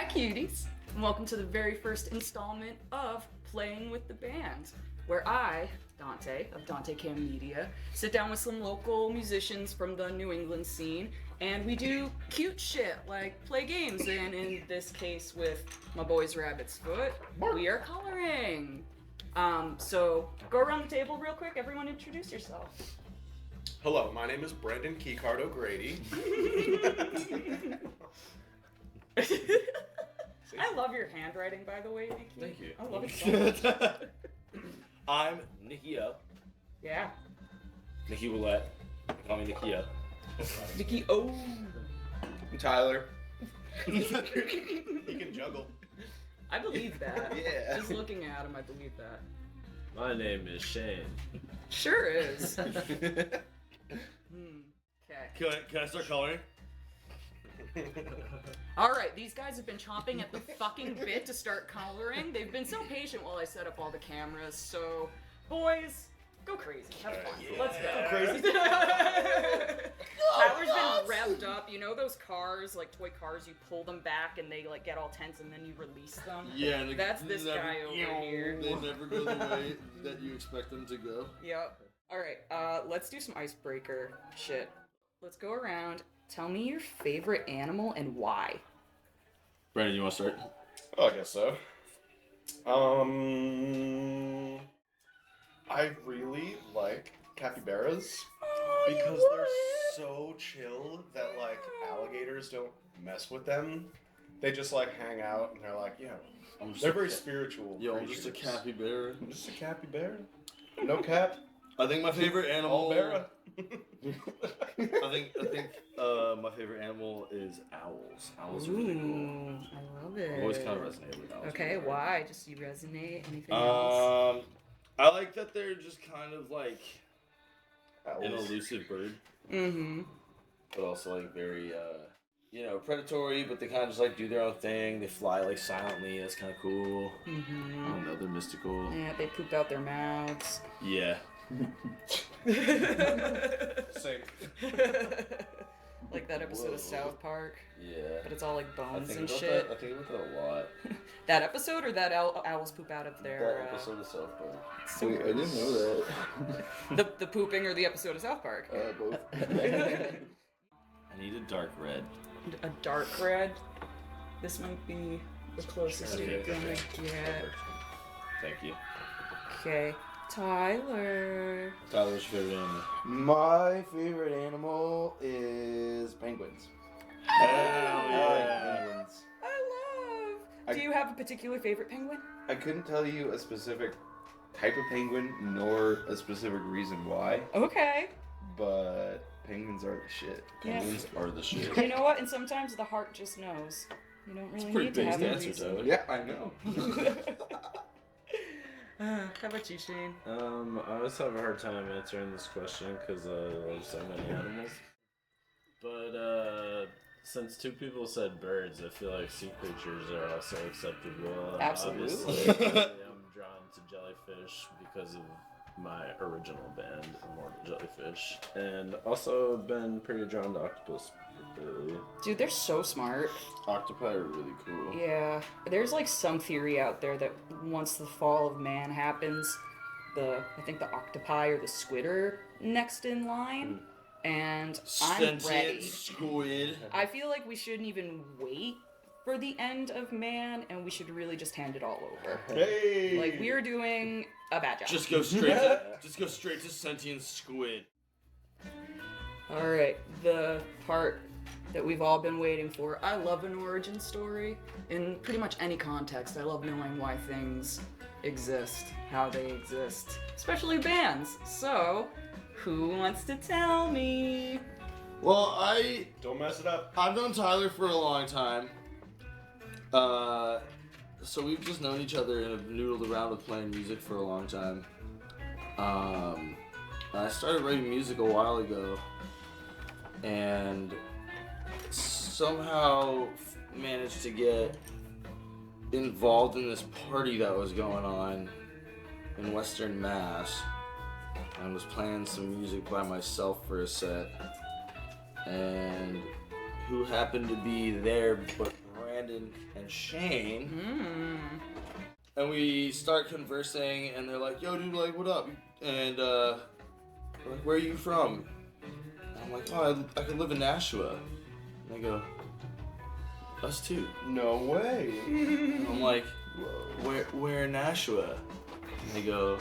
cuties, and welcome to the very first installment of Playing with the Band, where I, Dante, of Dante Cam Media, sit down with some local musicians from the New England scene, and we do cute shit like play games, and in this case with my boys Rabbit's Foot, we are coloring. So go around the table real quick, everyone introduce yourself. Hello, my name is Brendan Keycard O'Grady. I love your handwriting, by the way, Nicky. Thank you. I love it so much. I'm Nicky O. Yeah. Nicky Oulette. Call me Nicky O. Nicky O. I'm Tyler. He can juggle. I believe that. Yeah. Just looking at him, I believe that. My name is Shane. Sure is. Okay. Can I start coloring? Alright, these guys have been chomping at the fucking bit to start coloring. They've been so patient while I set up all the cameras, so boys, go crazy. Have fun. Yeah. Let's go. Go crazy. Tyler's been revved up. You know those cars, like toy cars, you pull them back and they like get all tense and then you release them? Yeah, and That's this guy over here. They never go the way that you expect them to go. Yep. Alright, let's do some icebreaker shit. Let's go around. Tell me your favorite animal and why. Brandon, you want to start? Oh, I guess so. I really like capybaras because they're so chill that like alligators don't mess with them. They just like hang out and they're like, yeah, they're very spiritual. Yo, I'm just a creatures. capybara. I'm just a capybara. No cap. I think my favorite animal. All bara. I think my favorite animal is owls. Owls are really cool. I love it. I've always kind of resonated with owls. Okay, why? Just you resonate? Anything else? I like that they're just kind of like an Owls. elusive bird, Mm-hmm. but also like very predatory. But they kind of just like do their own thing. They fly like silently. That's kind of cool. I Mm-hmm. don't know. They're mystical. Yeah, they poop out their mouths. Yeah. Same. Like that episode Whoa. of South Park, Yeah. but it's all like I bones think and about shit. that. I think about that a lot. That episode or that owls poop out of their That episode of South Park. super- I didn't know that. the pooping or the episode of South Park? Both. I need a dark red. A dark red. This might be the closest you're Okay, gonna okay. get. Thank you. Okay, Tyler. Tyler, what's your favorite animal? My favorite animal is penguins. Hell I like yeah. penguins. Do you have a particular favorite penguin? I couldn't tell you a specific type of penguin nor a specific reason why, Okay. but penguins are the shit. Yeah. Penguins are the shit. You know what? And sometimes the heart just knows. You don't really Pretty need to have based a answer, reason. Tyler. Yeah, I know. How about you, Shane? I always have a hard time answering this question because there's so many animals. But since two people said birds, I feel like sea creatures are also acceptable. Absolutely. Obviously, I'm drawn to jellyfish because of my original band, Immortal Jellyfish, and also been pretty drawn to octopus. Dude, they're so smart. Octopi are really cool. Yeah. There's like some theory out there that once the fall of man happens, I think the octopi or the squid are next in line. And I'm ready. Sentient squid. I feel like we shouldn't even wait for the end of man, and we should really just hand it all over. Hey. Like, we're doing a bad job. Just go straight to sentient squid. Alright, the part that we've all been waiting for. I love an origin story. In pretty much any context, I love knowing why things exist, how they exist. Especially bands. So, who wants to tell me? Well, Don't mess it up. I've known Tyler for a long time. So we've just known each other and have noodled around with playing music for a long time. I started writing music a while ago, and somehow managed to get involved in this party that was going on in Western Mass, and was playing some music by myself for a set, and who happened to be there but Brandon and Shane. Mm. And we start conversing, and they're like, yo, dude, like, what up? And, like, where are you from? And I'm like, oh, I could live in Nashua. And they go, us too. No way. And I'm like, where in Nashua? And they go,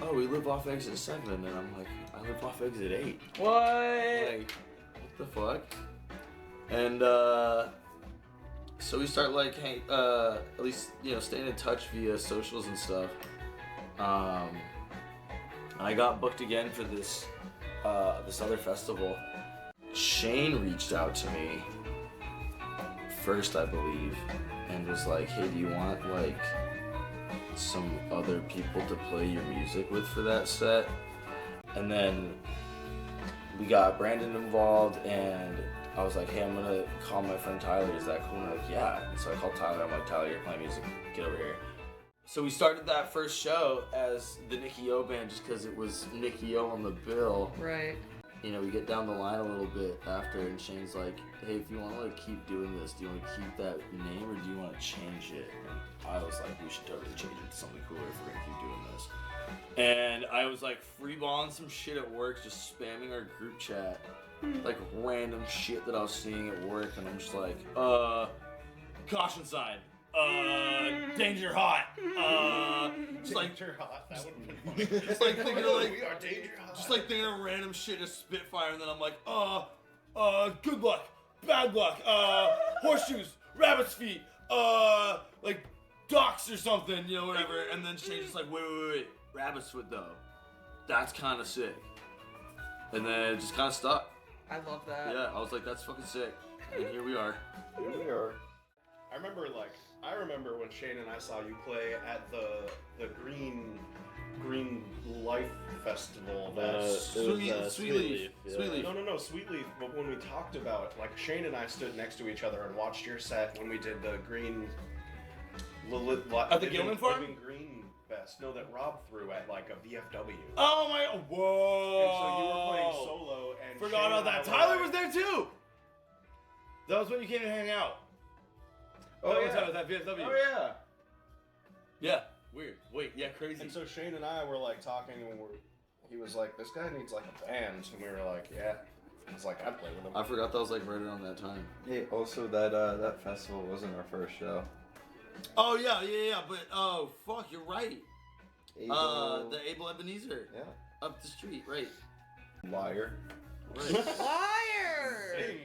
oh, we live off exit 7. And I'm like, I live off exit 8. What? Like, what the fuck? And, so we start like, at least, you know, staying in touch via socials and stuff. I got booked again for this other festival. Shane reached out to me first, I believe, and was like, hey, do you want like some other people to play your music with for that set? And then we got Brandon involved, and I was like, hey, I'm gonna call my friend Tyler, is that cool? And they're like, yeah. And so I called Tyler, I'm like, Tyler, you're playing music, get over here. So we started that first show as the Nicky O band just because it was Nicky O on the bill. Right. You know, we get down the line a little bit after, and Shane's like, hey, if you want to like keep doing this, do you want to keep that name or do you want to change it? And I was like, we should totally change it to something cooler if we're gonna keep doing this. And I was like freeballing some shit at work, just spamming our group chat. Like random shit that I was seeing at work, and I'm just like, caution sign, danger hot, just like, Danger hot. That would have been funny. just like thinking of like, We are danger hot. just like thinking of random shit, just spitfire, and then I'm like, good luck, bad luck, horseshoes, rabbit's feet, like ducks or something, you know, whatever. And then Shane's just like, wait, rabbit's foot though, that's kind of sick. And then it just kind of stuck. I love that. Yeah, I was like, that's fucking sick. And here we are. Here we are. I remember when Shane and I saw you play at the Green Life Festival. Sweet Leaf. Sweet Leaf. No, Sweet Leaf. But when we talked about, like, Shane and I stood next to each other and watched your set when we did the Green. At the Gilman Farm? Green Fest. No, that Rob threw at like a VFW. Oh my! Whoa! And so you were playing solo, and Forgot Shane about and I that. were Tyler like- was there too. That was when you came to hang out. Oh, That yeah. was at that VFW. Oh yeah. Yeah. Weird. Wait. Yeah. Crazy. And so Shane and I were like talking, and he was like, "This guy needs like a band," and we were like, "Yeah." I was like, "I'd play with him." I forgot that was like right around that time. Hey, also that festival wasn't our first show. Oh yeah. But oh fuck, you're right. Abel, The Abel Ebenezer. yeah. Up the street, right? Liar. Right. Liar! Sing.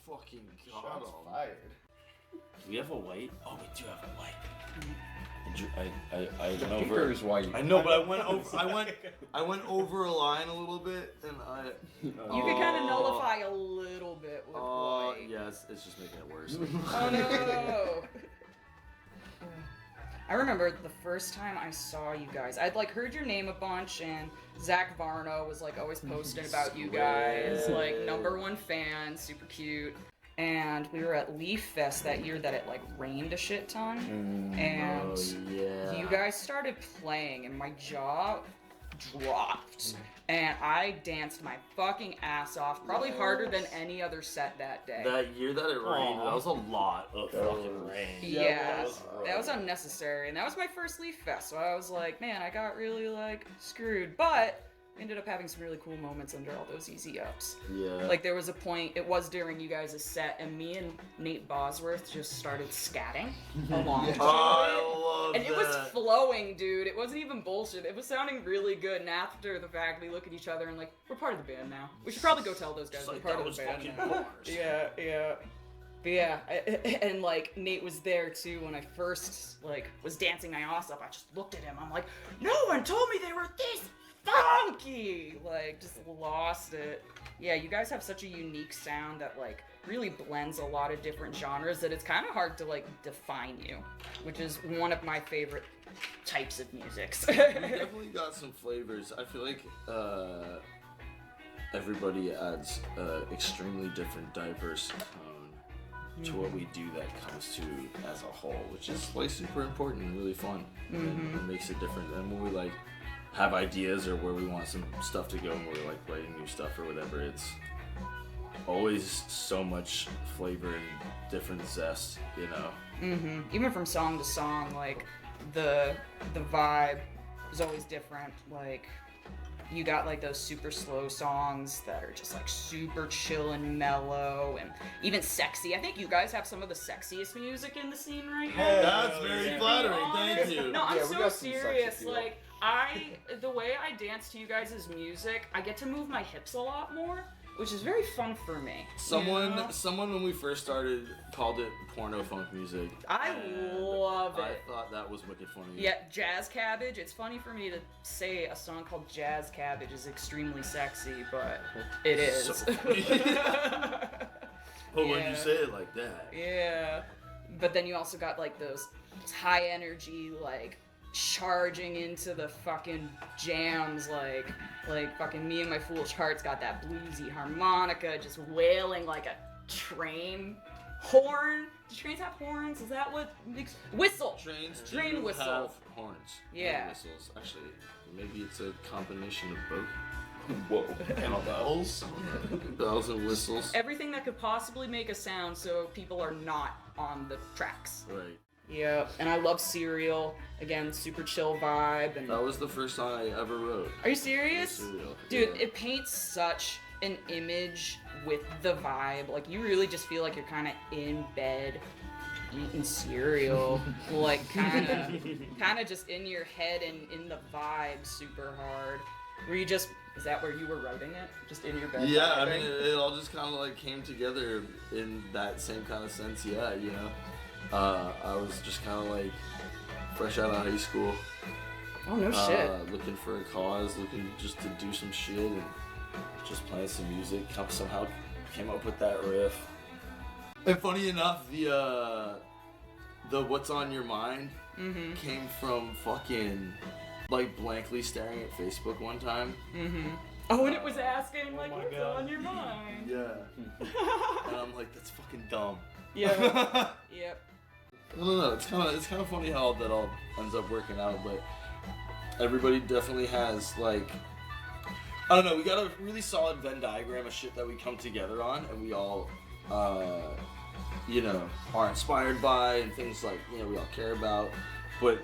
Fucking Shots god. fired. Do we have a white? Oh, we do have a white. I The went paper over. is white. I know, but I went over. I went over a line a little bit, and I. You could kind of nullify a little bit with white. Yeah, it's just making it worse. Oh no! I remember the first time I saw you guys. I'd like heard your name a bunch, and Zach Varno was like always posting about you guys, like #1 fan, super cute. And we were at Leaf Fest that year that it like rained a shit ton, and yeah. you guys started playing, and my jaw dropped, and I danced my fucking ass off, probably harder than any other set that day. That year that it rained, that was a lot of fucking rain. Yeah, that was unnecessary, and that was my first Leaf Fest, so I was like, man, I got really, like, screwed, but ended up having some really cool moments under all those easy ups. Yeah. Like, there was a point, it was during you guys' set, and me and Nate Bosworth just started scatting along to it. I love And it was that. flowing, dude. It wasn't even bullshit. It was sounding really good, and after the fact, we look at each other and like, we're part of the band now. We should probably go tell those guys It's we're like, part that of the was band fucking now. bars. Yeah. But yeah, and like Nate was there too when I first like was dancing my ass off. I just looked at him. I'm like, no one told me they were this funky. Like just lost it. Yeah, you guys have such a unique sound that like really blends a lot of different genres that it's kind of hard to like define you, which is one of my favorite types of musics. We definitely got some flavors. I feel like everybody adds extremely different, diverse tone to what we do that comes to as a whole, which is like super important and really fun. And it makes it different. And when we like have ideas or where we want some stuff to go and we're like writing new stuff or whatever, it's always so much flavor and different zest, you know. Even from song to song, like the vibe is always different. Like you got like those super slow songs that are just like super chill and mellow and even sexy. I think you guys have some of the sexiest music in the scene right now. That's very flattering, thank you. No, I'm Yeah, we so got some sexy serious. people. Like the way I dance to you guys' music, I get to move my hips a lot more, which is very fun for me. Someone you know? someone when we first started called it porno funk music. I and love I it. thought that was wicked funny. Yeah, Jazz Cabbage. It's funny for me to say a song called Jazz Cabbage is extremely sexy, but it is. So funny. But when Yeah. you say it like that, Yeah. But then you also got like those high energy, like charging into the fucking jams, like fucking Me and My Foolish Heart's got that bluesy harmonica just wailing like a train horn. Do trains have horns? Is that what makes whistle? trains Train do whistle. have horns. Yeah. And whistles. Actually, maybe it's a combination of both. Whoa. And bells. Bells and whistles. Everything that could possibly make a sound so people are not on the tracks. Right. Yeah, and I love Serial. Again, super chill vibe. And That was the first song I ever wrote. are you serious? Serial. Dude, Yeah. it paints such an image with the vibe. Like, you really just feel like you're kind of in bed eating cereal. Like, kind of just in your head and in the vibe super hard. Were you just, is that where you were writing it? Just in your bed? Yeah, I vibing? mean, it all just kind of like came together in that same kind of sense. Yeah, you know, I was just kind of like fresh out of high school, Oh, no shit. looking for a cause, looking just to do some shit, and just playing some music. Somehow came up with that riff. And funny enough, the "What's on Your Mind" came from fucking like blankly staring at Facebook one time. Oh, and it was asking, like, my what's God. on your mind? Yeah. And I'm like, that's fucking dumb. Yeah. Yep. I don't know. It's kind of funny how that all ends up working out, but everybody definitely has like, I don't know. We got a really solid Venn diagram of shit that we come together on, and we all, you know, are inspired by, and things like we all care about. But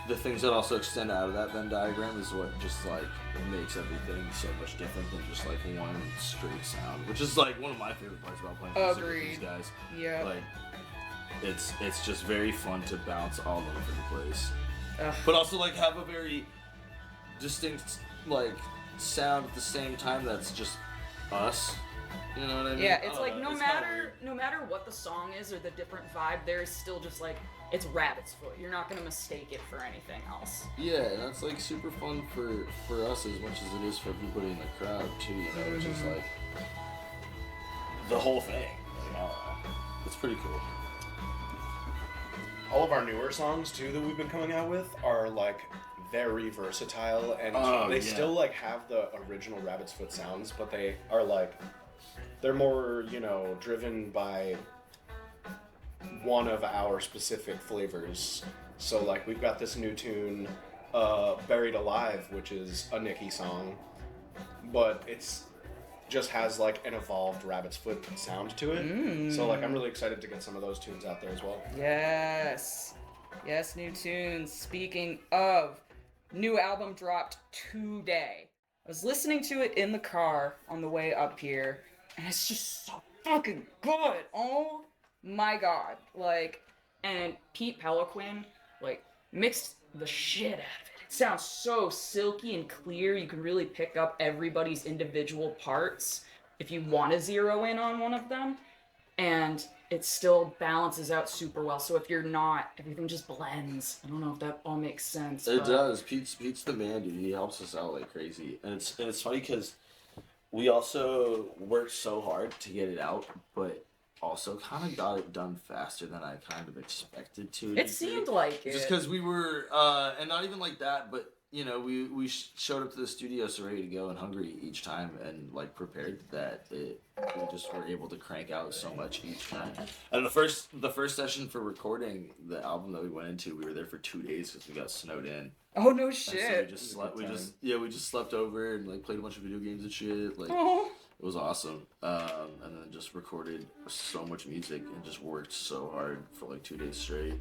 the things that also extend out of that Venn diagram is what just like makes everything so much different than just like one straight sound, which is like one of my favorite parts about playing music with these Agreed. guys. Yeah. Like, it's just very fun to bounce all over the place, Ugh. but also like have a very distinct like sound at the same time that's just us. You know what I mean? Yeah, I it's don't like know, no it's kinda matter what the song is or the different vibe, there's still just like it's rabbit's foot. You're not gonna mistake it for anything else. Yeah, and that's like super fun for us as much as it is for everybody in the crowd too, you know, which is like the whole thing. Like, I don't know. It's pretty cool. All of our newer songs too that we've been coming out with are like very versatile, and Oh, they yeah. still like have the original Rabbit's Foot sounds, but they are like they're more driven by one of our specific flavors. So like we've got this new tune, Buried Alive, which is a Nicky song, but it's just has like an evolved Rabbit's Foot sound to it. So like I'm really excited to get some of those tunes out there as well. Yes. Yes, new tunes. Speaking of, new album dropped today. I was listening to it in the car on the way up here, and it's just so fucking good. Oh my god. Like, and Pete Peliquin, like, mixed the shit out of it. It sounds so silky and clear. You can really pick up everybody's individual parts if you want to zero in on one of them. And it still balances out super well. So if you're not, everything just blends. I don't know if that all makes sense. It but- does. Pete's the man, dude. He helps us out like crazy, and it's funny because we also worked so hard to get it out, but also kind of got it done faster than I kind of expected to. It seemed like it. Just because we were, and not even like that, but we showed up to the studio so ready to go and hungry each time, and like prepared that we just were able to crank out so much each time. And the first session for recording the album that we went into, we were there for 2 days because we got snowed in. Oh no And so shit. we just slept. We just slept over and like played a bunch of video games and shit. Like Oh. It was awesome. And then just recorded so much music and just worked so hard for like 2 days straight.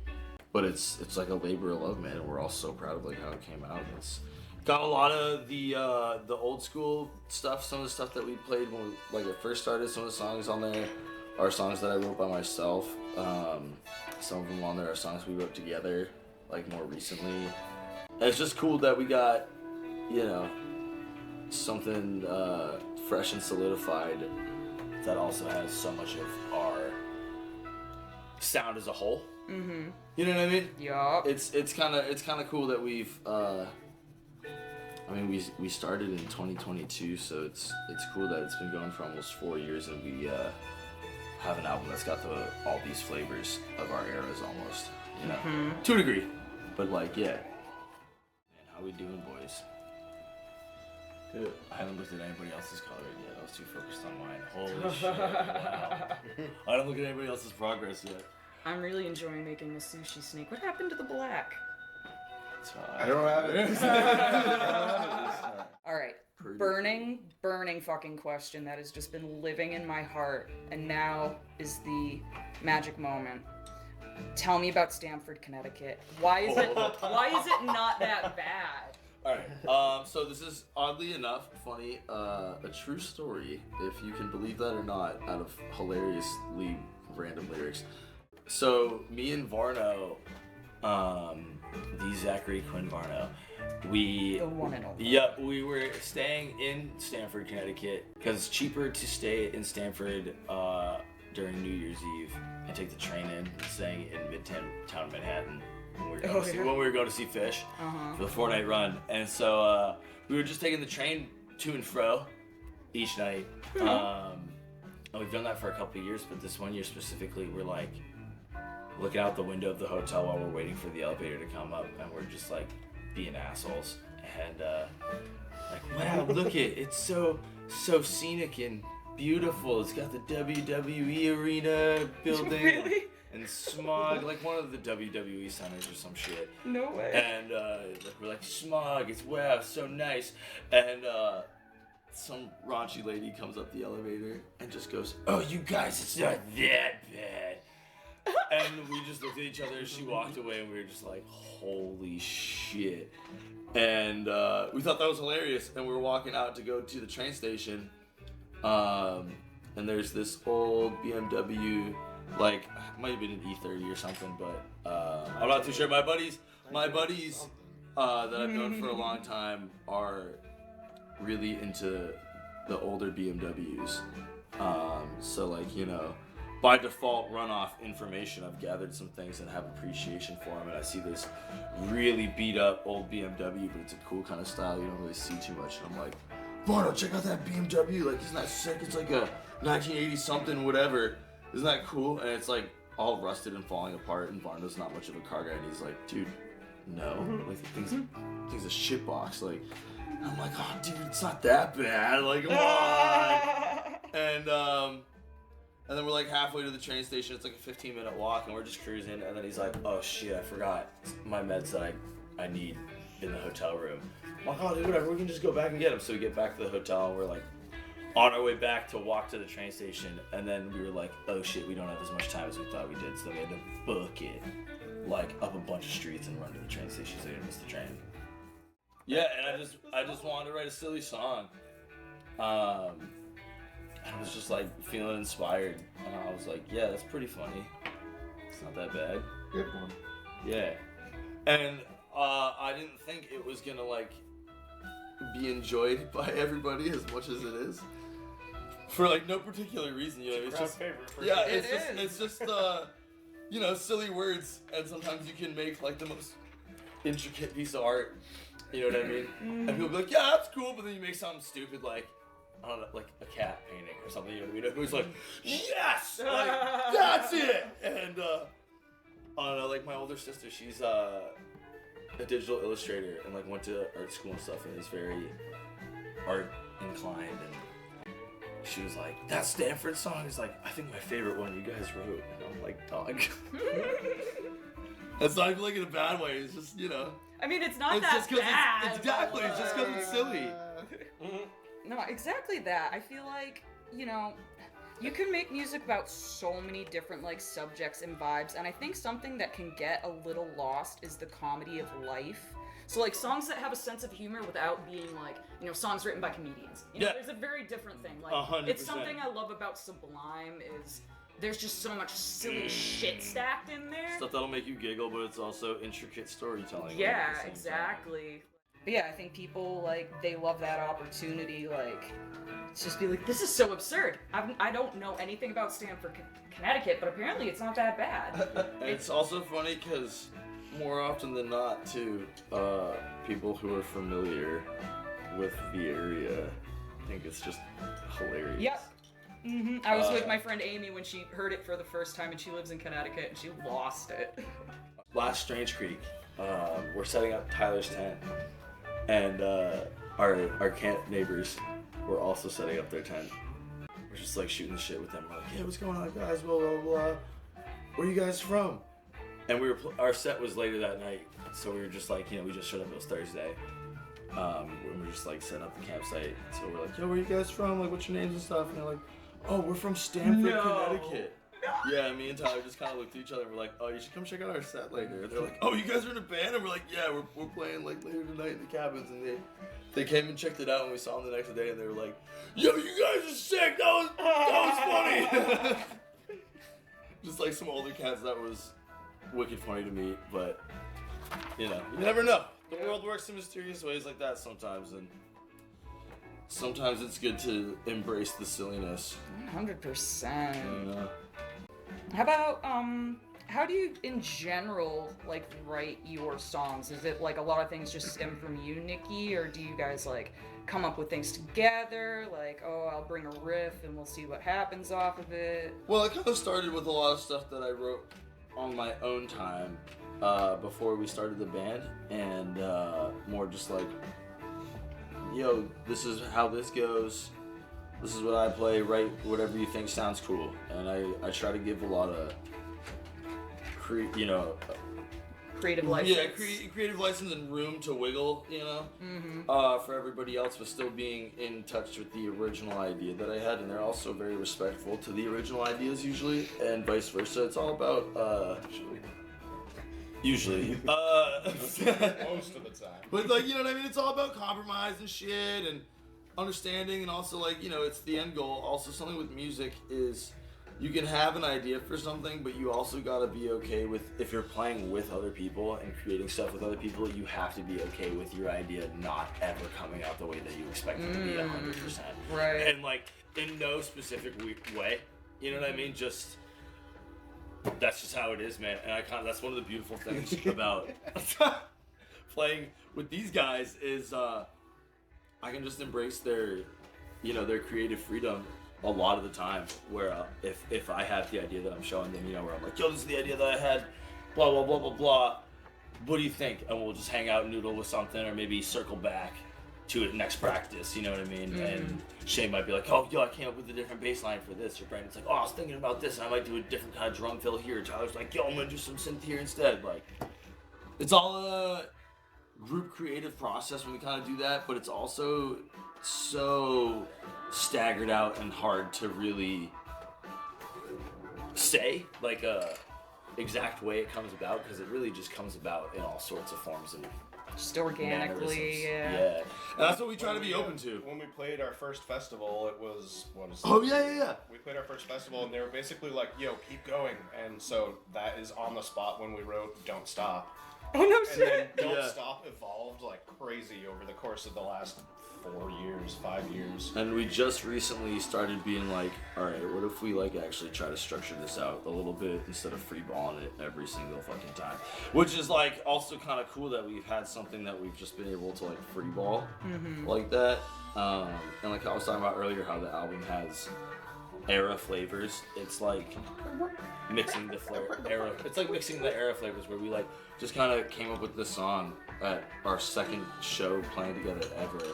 But it's like a labor of love, man, and we're all so proud of like how it came out. It's got a lot of the old school stuff, some of the stuff that we played when we, like it first started. Some of the songs on there are songs that I wrote by myself. Some of them on there are songs we wrote together, like more recently. And it's just cool that we got, you know, something fresh and solidified that also has so much of our sound as a whole. Mm-hmm. You know what I mean? Yup. It's kind of cool that we've. I mean, we started in 2022, so it's cool that it's been going for almost 4 years, and we have an album that's got all these flavors of our eras almost. You know, to a degree, but like yeah. Man, how we doing, boys? Good. I haven't looked at anybody else's color yet. I was too focused on mine. Holy shit! Wow. I don't look at anybody else's progress yet. I'm really enjoying making a sushi snake. What happened to the black? It's fine. I don't have it. All right. Burning fucking question that has just been living in my heart, and now is the magic moment. Tell me about Stamford, Connecticut. Why is it not that bad? Alright, so this is oddly enough funny, a true story, if you can believe that or not, out of hilariously random lyrics. So me and Varno, the Zachary Quinn Varno, The one and only. Yep, we were staying in Stamford, Connecticut, because it's cheaper to stay in Stamford during New Year's Eve and take the train in than staying in Midtown Manhattan when we were going to see Fish for the 4-night run. And so we were just taking the train to and fro each night. And we've done that for a couple of years, but this one year specifically, we're like looking out the window of the hotel while we're waiting for the elevator to come up, and we're just like being assholes. And like, wow, look it's so scenic and beautiful. It's got the WWE arena building. Really? And smog, like one of the WWE centers or some shit. No way. And we're like, smog, it's wow, so nice. And some raunchy lady comes up the elevator and just goes, oh, you guys, it's not that bad. And we just looked at each other as she walked away, and we were just like, holy shit. And we thought that was hilarious, and we were walking out to go to the train station, and there's this old BMW, like, it might have been an E30 or something, but I'm not too sure. My buddies that I've known for a long time are really into the older BMWs. So like, you know, by default runoff information, I've gathered some things and have appreciation for them. And I see this really beat up old BMW, but it's a cool kind of style you don't really see too much. And I'm like, Varno, check out that BMW. Like, isn't that sick? It's like a 1980 something, whatever. Isn't that cool? And it's like all rusted and falling apart. And Varno's not much of a car guy. And he's like, dude, no. Like, the thing's a shitbox. Like, I'm like, oh, dude, it's not that bad. Like, come on. And then we're like halfway to the train station. It's like a 15-minute walk, and we're just cruising. And then he's like, oh shit, I forgot my meds that I need in the hotel room. I'm like, oh dude, whatever, we can just go back and get them. So we get back to the hotel, and we're like on our way back to walk to the train station. And then we were like, oh shit, we don't have as much time as we thought we did. So then we had to book it like up a bunch of streets and run to the train station so we didn't miss the train. Yeah, and I just wanted to write a silly song. I was just like feeling inspired, and I was like, yeah, that's pretty funny. It's not that bad. Good one. Yeah. And I didn't think it was gonna like be enjoyed by everybody as much as it is. For like no particular reason, you know. It's just favorite for yeah, sure. it's just you know, silly words, and sometimes you can make like the most intricate piece of art. You know what I mean? And people be like, yeah, that's cool, but then you make something stupid like, I don't know, like a cat painting or something, you know what I mean? It was like, yes! Like, that's it! And, I don't know, like my older sister, she's a digital illustrator and like went to art school and stuff and is very art inclined, and she was like, that Stanford song is like, I think my favorite one you guys wrote. And I'm like, dog. That's not even like in a bad way, it's just, you know. I mean, it's not It's that just 'cause bad. it's exactly, it's just 'cause it's silly. No, exactly that. I feel like, you know, you can make music about so many different like subjects and vibes, and I think something that can get a little lost is the comedy of life. So like songs that have a sense of humor without being like, you know, songs written by comedians. You know, Yeah. there's a very different thing. Like 100%. it's something I love about Sublime is there's just so much silly shit stacked in there. Stuff that'll make you giggle, but it's also intricate storytelling. like, Yeah, at the same time. exactly. But yeah, I think people like they love that opportunity. Like, to just be like, this is so absurd. I don't know anything about Stamford, Connecticut, but apparently it's not that bad. And it's also funny because more often than not, too, people who are familiar with the area think it's just hilarious. Yep. I was with my friend Amy when she heard it for the first time, and she lives in Connecticut, and she lost it. Last Strange Creek, we're setting up Tyler's tent, and our camp neighbors were also setting up their tent. We're just like shooting the shit with them. We're like, hey, what's going on, guys? Blah blah blah. Where are you guys from? And our set was later that night, so we were just like, you know, we just showed up. It was Thursday. When we were just like setting up the campsite. So we're like, yo, where are you guys from? Like, what's your names and stuff? And they're like, oh, we're from Stamford, Connecticut. Yeah, me and Tyler just kind of looked at each other and we're like, oh, you should come check out our set later. They're like, oh, you guys are in a band? And we're like, yeah, we're playing like later tonight in the cabins. And they came and checked it out and we saw them the next day and they were like, yo, you guys are sick. That was funny. Just like some older cats, that was wicked funny to me. But, you know, you never know. The world works in mysterious ways like that sometimes. And sometimes it's good to embrace the silliness. 100%. You know? How about, how do you, in general, like, write your songs? Is it, like, a lot of things just stem from you, Nicky, or do you guys, like, come up with things together? Like, oh, I'll bring a riff and we'll see what happens off of it? Well, it kind of started with a lot of stuff that I wrote on my own time before we started the band, and more just like, yo, this is how this goes. This is what I play, write whatever you think sounds cool. And I try to give a lot of, Creative license. Yeah, creative license and room to wiggle, you know, for everybody else, but still being in touch with the original idea that I had. And they're also very respectful to the original ideas usually, and vice versa. It's all about, usually. Most of the time. But like, you know what I mean? It's all about compromise and shit and understanding, and also like, you know, it's the end goal. Also, something with music is you can have an idea for something, but you also gotta be okay with, if you're playing with other people and creating stuff with other people, you have to be okay with your idea not ever coming out the way that you expect it to be 100%. Right. And like, in no specific way. You know what I mean? Just, that's just how it is, man. And that's one of the beautiful things about playing with these guys is I can just embrace their creative freedom a lot of the time, where if I have the idea that I'm showing them, you know, where I'm like, yo, this is the idea that I had, blah blah blah blah blah, what do you think? And we'll just hang out and noodle with something, or maybe circle back to it next practice, you know what I mean? And Shane might be like, oh, yo, I came up with a different bass line for this, or Brandon's like, oh, I was thinking about this and I might do a different kind of drum fill here. Tyler's like, yo, I'm gonna do some synth here instead. Like, it's all a group creative process when we kind of do that, but it's also so staggered out and hard to really say like a exact way it comes about, because it really just comes about in all sorts of forms and Just organically, yeah. And that's what we try to be open to. When we played our first festival, it was, Oh yeah. we played our first festival and they were basically like, yo, keep going. And so that is on the spot when we wrote Don't Stop. Oh no And then shit! Don't Yeah. Stop evolved like crazy over the course of the last 4 years, 5 years. And we just recently started being like, all right, what if we like actually try to structure this out a little bit instead of freeballing it every single fucking time? Which is like also kind of cool that we've had something that we've just been able to like freeball like that. And like I was talking about earlier, how the album has era flavors. It's like mixing the era. It's like mixing the era flavors, where we like just kind of came up with this song at our second show playing together ever.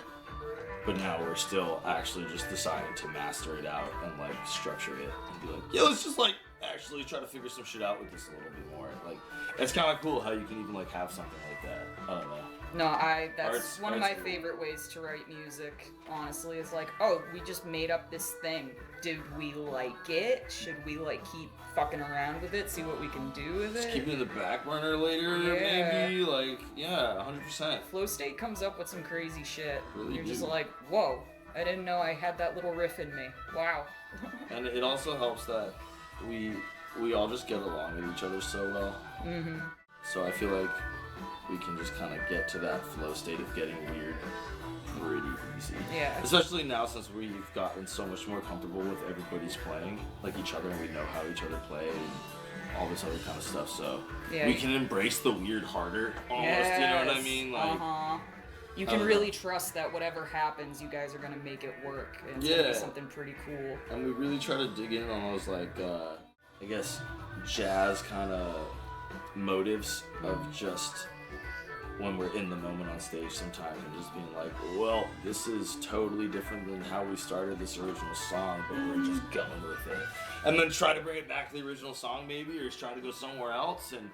But now we're still actually just deciding to master it out and like structure it and be like, yeah, let's just like actually try to figure some shit out with this a little bit more. Like, it's kind of cool how you can even like have something like that. I don't know. No, that's Art's one of my cool. favorite ways to write music, honestly. It's like, oh, we just made up this thing. Did we like it? Should we, like, keep fucking around with it, see what we can do with Just it? keep it in the back burner later, Yeah. maybe. Like, yeah, 100%. Flow State comes up with some crazy shit. Really You're just do. like, whoa, I didn't know I had that little riff in me. Wow. And it also helps that we all just get along with each other so well. Mm-hmm. So I feel like we can just kind of get to that flow state of getting weird pretty easy. Yeah. Especially now since we've gotten so much more comfortable with everybody's playing, like each other, and we know how each other play and all this other kind of stuff. So Yeah. we can embrace the weird harder almost, you know what I Yes. mean? Like, Uh-huh. You I can don't really know. trust that whatever happens, you guys are gonna make it work. And it's Yeah. gonna be something pretty cool. and we really try to dig in on those, like, I guess, jazz kind of motives of just when we're in the moment on stage sometimes and just being like, well, this is totally different than how we started this original song, but we're just going with it. And then try to bring it back to the original song maybe, or try to go somewhere else. And,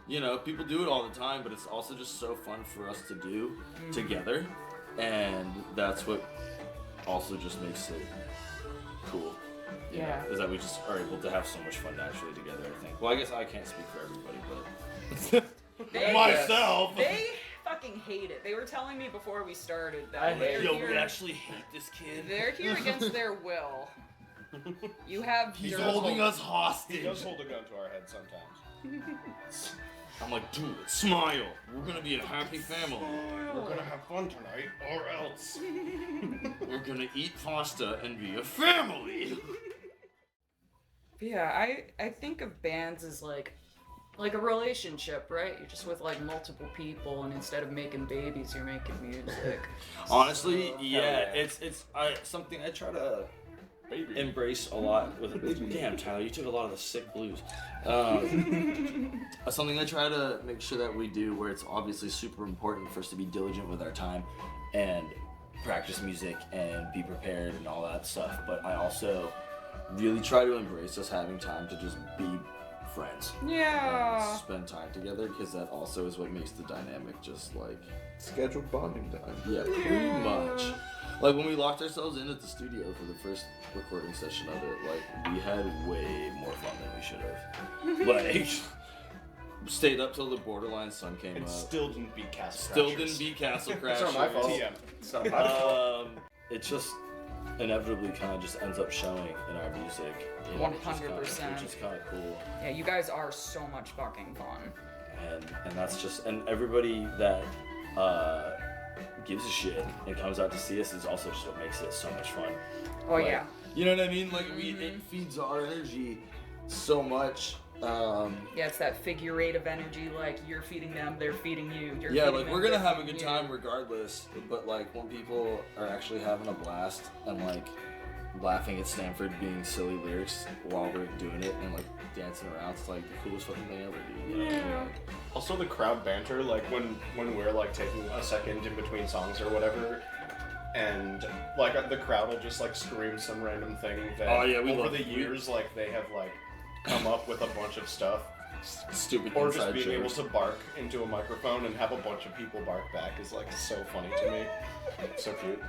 you know, people do it all the time, but it's also just so fun for us to do together. And that's what also just makes it cool. you know, Yeah. is that we just are able to have so much fun naturally together, I think. Well, I guess I can't speak for everybody, but... They- Myself! They fucking hate it. They were telling me before we started that I they're hate Yo, here. we actually hate this kid. They're here against their will. You have He's your holding us He hostage. does hold a gun to our head sometimes. I'm like, dude, smile. We're gonna be a happy family. We're gonna have fun tonight, or else. We're gonna eat pasta and be a family. Yeah, I think of bands as like a relationship, right? You're just with like multiple people, and instead of making babies, you're making music. Honestly, yeah, yeah. it's something I try to Baby. embrace a lot with damn Tyler, you took a lot of the sick blues. Something I try to make sure that we do, where it's obviously super important for us to be diligent with our time and practice music and be prepared and all that stuff, but I also really try to embrace us having time to just be friends and Yeah. spend time together, because that also is what makes the dynamic just like, Scheduled bonding time. yeah, pretty much. Like when we locked ourselves in at the studio for the first recording session of it, like we had way more fun than we should have. Like stayed up till the borderline sun came It up. still didn't beat Castle Still Crashers. didn't beat Castle It's Crashers. not my fault. TM. It's not my fault. It just inevitably kind of just ends up showing in our music. You know, which is kinda- 100%. Which is kind of cool. Yeah, you guys are so much fucking fun. And that's just, and everybody that gives a shit and comes out to see us is also just what makes it so much fun. Oh Like, yeah. You know what I mean? Like it feeds our energy so much. Yeah, it's that figure eight of energy, like you're feeding them, they're feeding you. You're Yeah, feeding like them, we're gonna they're have a feeding good you. time regardless. But like when people are actually having a blast and like laughing at Stanford being silly lyrics while we're doing it and like dancing around, it's like the coolest fucking thing ever, dude. You know? Yeah. Also, the crowd banter, like when we're like taking a second in between songs or whatever, and like the crowd will just like scream some random thing that Oh, yeah, we over love the it. years like they have like come up with a bunch of stuff, Stupid or just inside being able jokes. to bark into a microphone and have a bunch of people bark back is like so funny to me. So cute.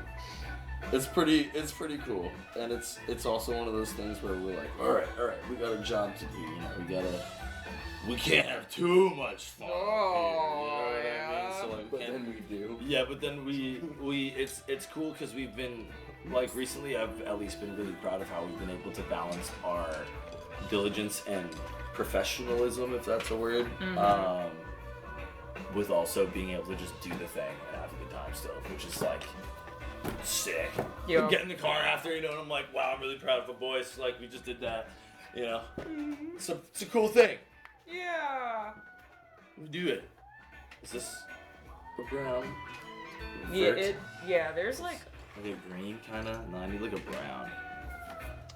It's pretty cool, and it's also one of those things where we're like, all right, we got a job to do. You know, we can't have too much fun. Oh, here, you know what I mean? So like, But and- then we do. yeah, but then we it's cool because we've been like recently I've at least been really proud of how we've been able to balance our diligence and professionalism, if that's a word, with also being able to just do the thing and have a good time still, which is like sick. Yeah. Get in the car after, you know, and I'm like, wow, I'm really proud of the boys. Like we just did that, you know. It's a cool thing. Yeah. We do it. Is this a brown? Yeah, Vert? there's like Like a green kind of? No, I need like a brown.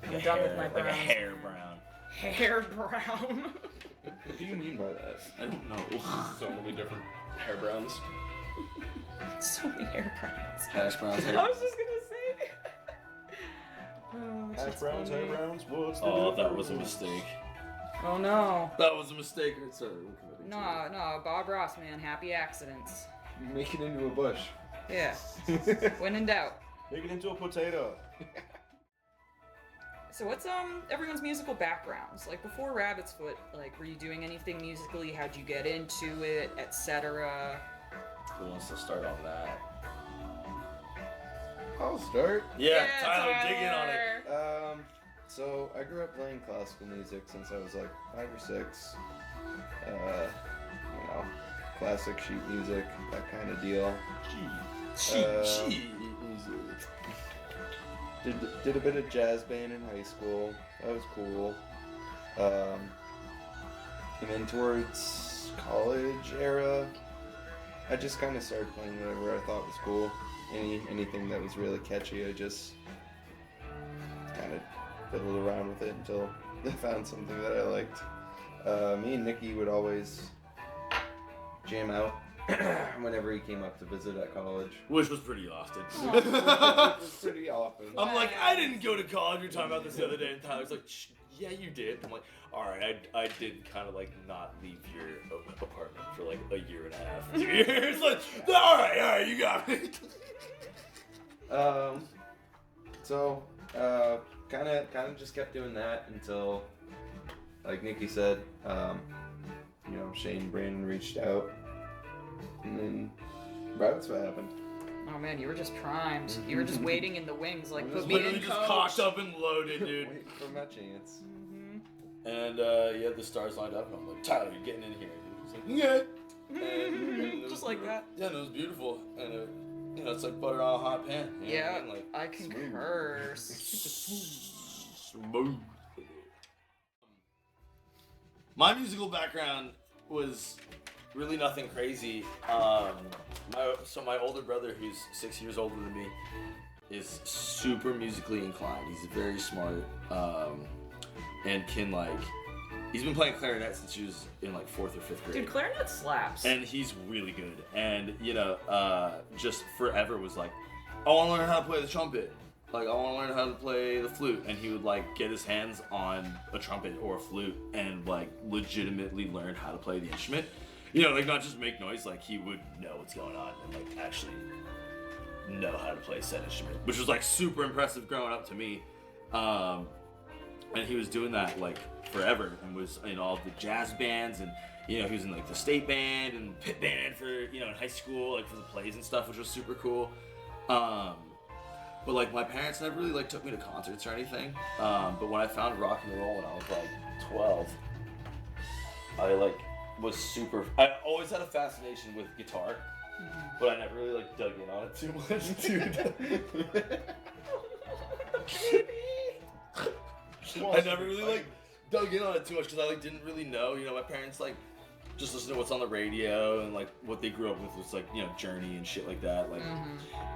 I'm Like a done with hair, my like a browns. hair brown. hair brown. What do you mean by that? I don't know. So many different hair browns. So many hair browns. Hash browns. I was just gonna say. Oh, Hash shit's browns, funny. hair browns. What's the Oh, that was a difference? mistake. Oh no. That was a mistake. Sorry, we're committing to No, Bob Ross, man. Happy accidents. Make it into a bush. Yeah. When in doubt. Make it into a potato. So what's everyone's musical backgrounds? Like before Rabbit's Foot, like were you doing anything musically? How'd you get into it, etc.? Who wants to start on that? I'll start. Yeah, Tyler, dig in on it. So I grew up playing classical music since I was like 5 or 6. Classic sheet music, that kind of deal. Did a bit of jazz band in high school. That was cool. And then towards college era, I just kind of started playing whatever I thought was cool. Anything that was really catchy, I just kind of fiddled around with it until I found something that I liked. Me and Nicky would always jam out whenever he came up to visit at college. Which was pretty often. It was pretty often. I'm like, I didn't go to college. We were talking about this the other day, and Tyler's like, yeah, you did. I'm like, all right, I did kind of like not leave your apartment for like a year and a half, 2 years. Like, all right, you got me. So, kind of just kept doing that until, like Nicky said, Shane and Brandon reached out, and then Rabbit's Foot happened. Oh man, you were just primed. You were just waiting in the wings, like put me Literally in, just coach. cocked up and loaded, dude. Waiting for my chance. And yeah, the stars lined up, and I'm like, Tyler, you're getting in here. He's like, yeah. And Just like that. Yeah, and it was beautiful, and it's like butter on a hot pan. You know what Yeah, I mean? Like, I concur. smooth. My musical background was really nothing crazy. My older brother, who's 6 years older than me, is super musically inclined. He's very smart, and can he's been playing clarinet since he was in like 4th or 5th grade. Dude, clarinet slaps. And he's really good. And just forever was like, I want to learn how to play the trumpet. Like, I want to learn how to play the flute. And he would get his hands on a trumpet or a flute and legitimately learn how to play the instrument. Not just make noise. He would know what's going on and actually know how to play said instrument, which was super impressive growing up to me. And he was doing that forever, and was in all the jazz bands, and he was in the state band and pit band for in high school, for the plays and stuff, which was super cool. But my parents never really took me to concerts or anything. But when I found rock and roll when I was 12, I was super. I always had a fascination with guitar, but I never really dug in on it too much, dude. I never really dug in on it too much because I didn't really know. My parents just listen to what's on the radio, and what they grew up with was Journey and shit like that.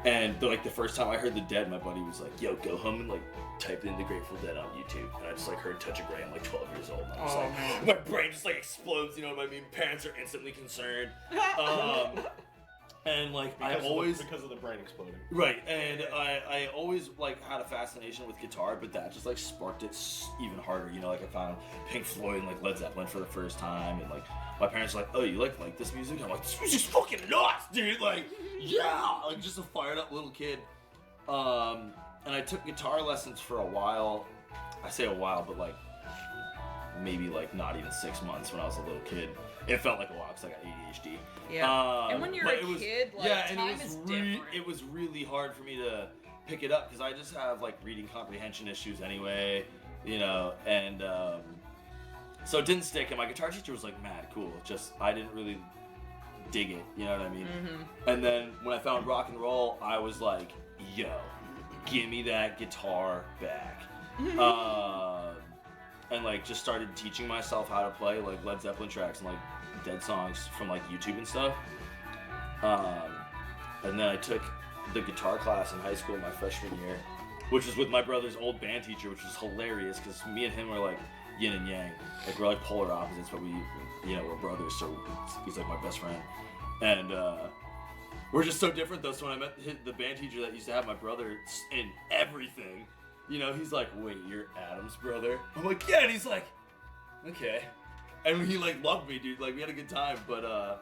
And the first time I heard The Dead, my buddy was like, "Yo, go home and type in The Grateful Dead on YouTube." And I just heard Touch of Grey. I'm 12 years old. And I was my brain just explodes. You know what I mean? Parents are instantly concerned. And I always because of the brain exploding. Right, and I always had a fascination with guitar, but that just sparked it even harder. I found Pink Floyd and Led Zeppelin for the first time, and my parents were like, "Oh, you like this music?" I'm like, "This music's fucking nuts, dude!" Yeah, just a fired up little kid. And I took guitar lessons for a while. I say a while, but maybe not even 6 months when I was a little kid. It felt like a while because I got ADHD. Yeah. And when you're a kid, time is different. It was really hard for me to pick it up because I just have reading comprehension issues anyway, and so it didn't stick. And my guitar teacher was mad cool. Just I didn't really dig it, you know what I mean? And then when I found rock and roll, I was like, yo, give me that guitar back. And just started teaching myself how to play Led Zeppelin tracks and Dead songs from YouTube and stuff. And then I took the guitar class in high school my freshman year, which was with my brother's old band teacher, which was hilarious because me and him were yin and yang. We're polar opposites, but we're brothers, so he's my best friend. And we're just so different though. So when I met the band teacher that used to have my brother in everything, he's like, "Wait, you're Adam's brother?" I'm like, "Yeah," and he's like, "Okay." And he loved me, dude. We had a good time, but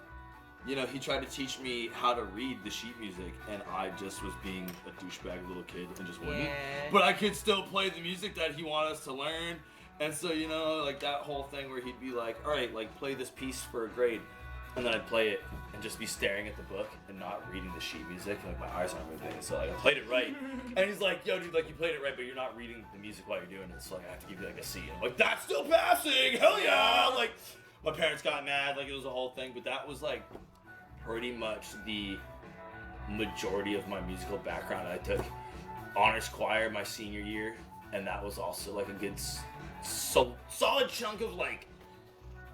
you know, he tried to teach me how to read the sheet music, and I just was being a douchebag little kid and just wouldn't. But I could still play the music that he wanted us to learn. And so, you know, like that whole thing where he'd be like, all right, like play this piece for a grade. And then I'd play it and just be staring at the book and not reading the sheet music. Like my eyes aren't moving. So like I played it right. And he's like, yo, dude, like you played it right, but you're not reading the music while you're doing it. So like I have to give you like a C. I'm like, that's still passing. Hell yeah. Like my parents got mad. Like it was a whole thing. But that was like pretty much the majority of my musical background. I took honors choir my senior year. And that was also like a good solid chunk of like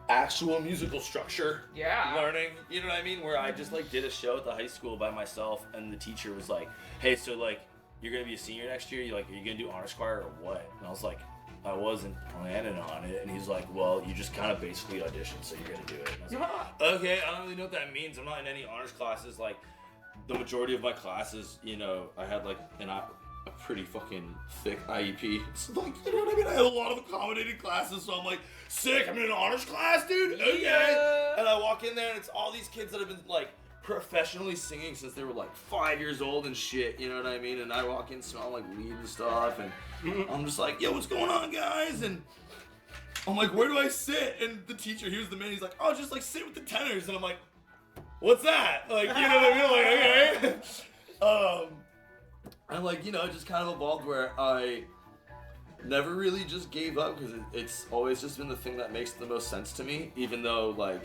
actual musical structure learning, you know what I mean, where I just like did a show at the high school by myself, and the teacher was like, hey, so like you're gonna be a senior next year, are you gonna do honors choir or what? And I was like, I wasn't planning on it. And he's like, well, you just kind of basically auditioned, so you're gonna do it. And I was like, okay, I don't really know what that means. I'm not in any honors classes. Like the majority of my classes, you know, I had like a pretty fucking thick IEP. So like, you know what I mean? I had a lot of accommodated classes, so I'm like, sick, I'm in an honors class, dude? Okay. Yeah. And I walk in there and it's all these kids that have been like professionally singing since they were like 5 years old and shit, you know what I mean? And I walk in smelling like weed and stuff, and I'm just like, yo, what's going on, guys? And I'm like, where do I sit? And the teacher, he was the man, he's like, oh, just like sit with the tenors. And I'm like, what's that? Like, you know what I mean? Like, okay. And like, you know, it just kind of evolved where I never really just gave up, because it's always just been the thing that makes the most sense to me, even though like,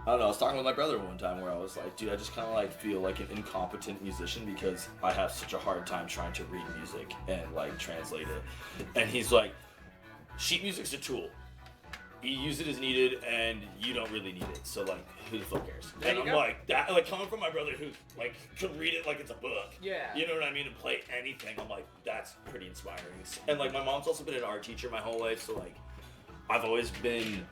I don't know, I was talking with my brother one time where I was like, dude, I just kind of like feel like an incompetent musician because I have such a hard time trying to read music and like translate it. And he's like, sheet music's a tool. You use it as needed, and you don't really need it. So like, who the fuck cares? And I'm like, that, like coming from my brother who like could read it like it's a book. Yeah. You know what I mean? And play anything. I'm like, that's pretty inspiring. And like, my mom's also been an art teacher my whole life, so like, I've always been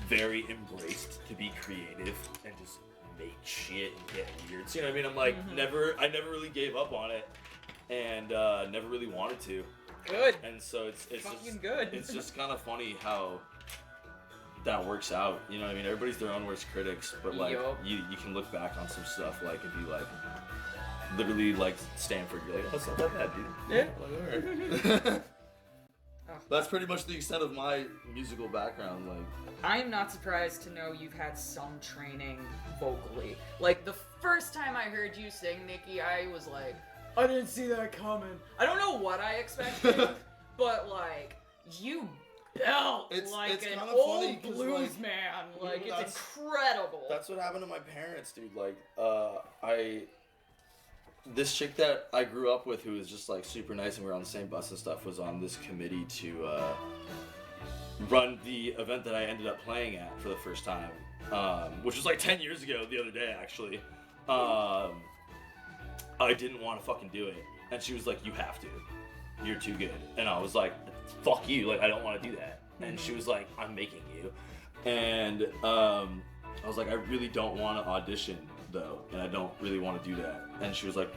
very embraced to be creative and just make shit and get weird. So, you know what I mean? I'm like, I never really gave up on it, and never really wanted to. Good. And so it's fucking just good. It's just kind of funny how that works out, you know what I mean? Everybody's their own worst critics, but like you can look back on some stuff like if you like literally like Stanford, you're like, oh, it's not that bad, dude. Yeah. Like, all right. That's pretty much the extent of my musical background. Like, I am not surprised to know you've had some training vocally. Like the first time I heard you sing, Nicky, I was like, I didn't see that coming. I don't know what I expected, but like you belt it's like an old blues like, man. Like it's incredible. That's what happened to my parents, dude. Like, this chick that I grew up with, who was just like super nice, and we were on the same bus and stuff, was on this committee to run the event that I ended up playing at for the first time, which was like 10 years ago the other day, actually. I didn't want to fucking do it, and she was like, you have to. You're too good. And I was like, fuck you, like I don't want to do that. And she was like, I'm making you. And I was like, I really don't want to audition though, and I don't really want to do that. And she was like,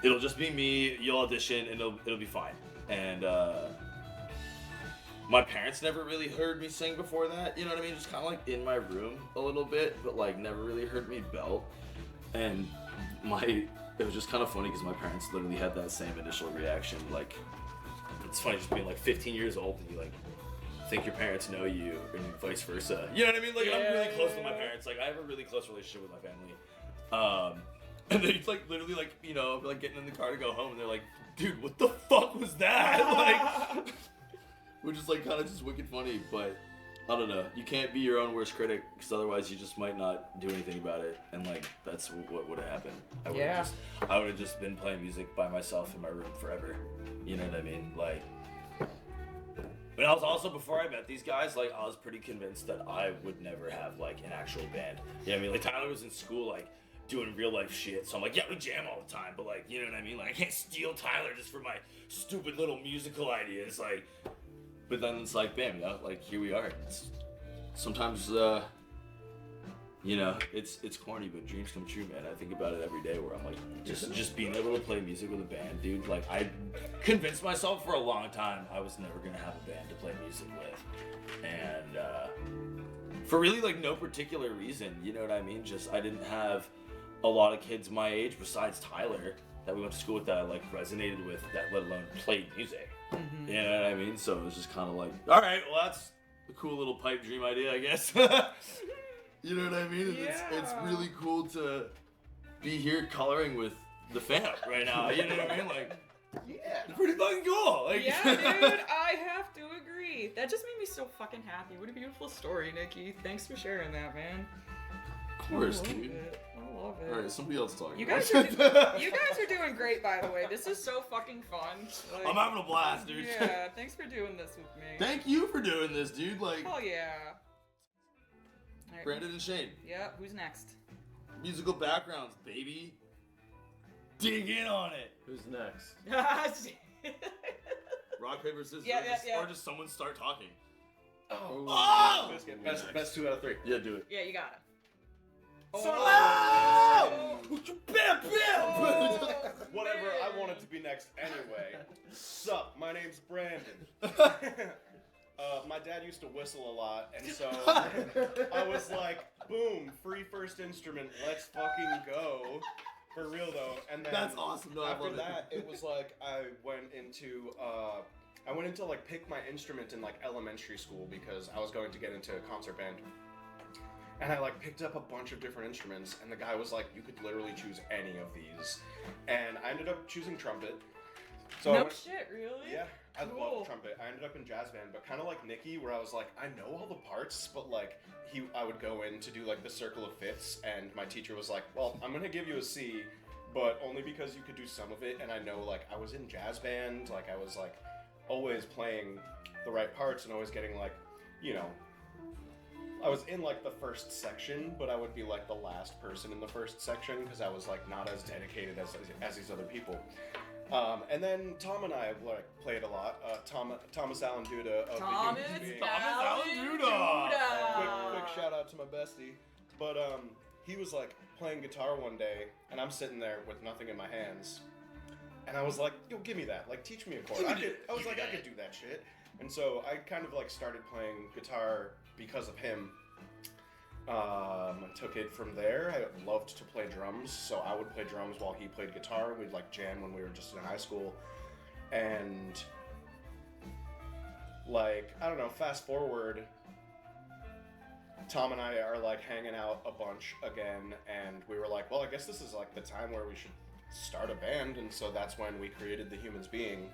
it'll just be me, you'll audition, and it'll be fine. And my parents never really heard me sing before that, you know what I mean? Just kind of like in my room a little bit, but like never really heard me belt. And it was just kind of funny because my parents literally had that same initial reaction. Like, it's funny just being like 15 years old and you like think your parents know you, and vice versa. You know what I mean? Like, I'm really close with my parents. Like, I have a really close relationship with my family. And they like literally like, you know, like getting in the car to go home, and they're like, dude, what the fuck was that? Like, which is like kind of just wicked funny, but I don't know. You can't be your own worst critic, because otherwise you just might not do anything about it. And like, that's what would have happened. I would have just been playing music by myself in my room forever. You know what I mean? Like, but I was also, before I met these guys, like, I was pretty convinced that I would never have like an actual band. You know what I mean? Like, Tyler was in school, like, doing real life shit, so I'm like, yeah, we jam all the time, but like, you know what I mean? Like, I can't steal Tyler just for my stupid little musical ideas, like. But then it's like, bam, you know, like, here we are. Sometimes, you know, it's corny, but dreams come true, man. I think about it every day, where I'm like, just being able to play music with a band, dude. Like, I convinced myself for a long time I was never gonna have a band to play music with, and for really like no particular reason, you know what I mean? Just I didn't have a lot of kids my age besides Tyler that we went to school with that I like resonated with, that let alone played music. Mm-hmm. You know what I mean? So it was just kind of like, all right, well that's a cool little pipe dream idea, I guess. You know what I mean? It's really cool to be here coloring with the fam right now. You know what I mean? Like, Yeah. it's pretty fucking cool. Like, Yeah, dude, I have to agree. That just made me so fucking happy. What a beautiful story, Nikki. Thanks for sharing that, man. Of course, I love dude. it. I love it. All right, somebody else talk. You guys are doing great, by the way. This is so fucking fun. Like, I'm having a blast, dude. Yeah, thanks for doing this with me. Thank you for doing this, dude. Like, Hell yeah. All right. Brandon and Shane, Yeah, who's next? musical backgrounds, baby. Dig in on it. Who's next? Rock, paper, scissors. Yeah. Or just someone start talking. Oh! Best 2 out of 3. Yeah, do it. Yeah, you got it. Oh! Bam, bam! Whatever, I wanted to be next anyway. Sup, my name's Brandon. My dad used to whistle a lot, and so I was like, boom, free first instrument, let's fucking go. For real though. And then That's awesome. No, I after love that, it was like I went into like pick my instrument in like elementary school because I was going to get into a concert band. And I like picked up a bunch of different instruments, and the guy was like, you could literally choose any of these. And I ended up choosing trumpet. So No shit, really? yeah, I Cool. love trumpet. I ended up in jazz band, but kind of like Nicky, where I was like, I know all the parts, but like I would go in to do like the circle of fifths, and my teacher was like, well, I'm gonna give you a C, but only because you could do some of it. And I know like I was in jazz band, like I was like always playing the right parts and always getting like, you know, I was in like the first section, but I would be like the last person in the first section because I was like not as dedicated as these other people. And then Tom and I like played a lot. Thomas Allen Duda of Thomas the Human Being. Allen Duda. Quick shout out to my bestie. But he was like playing guitar one day, and I'm sitting there with nothing in my hands, and I was like, "Yo, give me that! Like, teach me a chord." I was like, I could do that shit. And so I kind of like started playing guitar because of him. I took it from there. I loved to play drums, so I would play drums while he played guitar. We'd like jam when we were just in high school, and like I don't know. Fast forward, Tom and I are like hanging out a bunch again, and we were like, well, I guess this is like the time where we should start a band, and so that's when we created the Humans Being.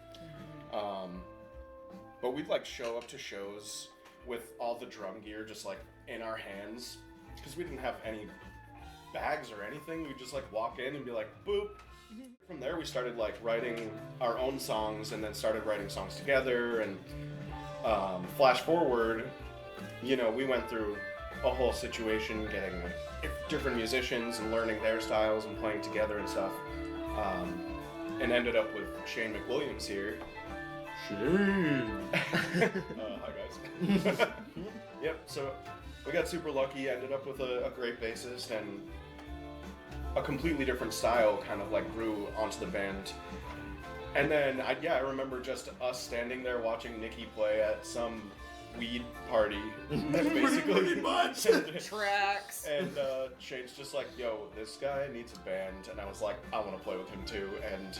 But we'd like show up to shows with all the drum gear just like in our hands, because we didn't have any bags or anything. We'd just like walk in and be like, boop. From there we started like writing our own songs, and then started writing songs together. And flash forward, you know, we went through a whole situation getting different musicians and learning their styles and playing together and stuff, and ended up with Shane McWilliams here. Shane. Hi guys. Yep, so we got super lucky, ended up with a great bassist, and a completely different style kind of like grew onto the band. And then I remember just us standing there watching Nicky play at some weed party. Basically. Pretty much. Tracks. And Shane's just like, yo, this guy needs a band. And I was like, I want to play with him too. And,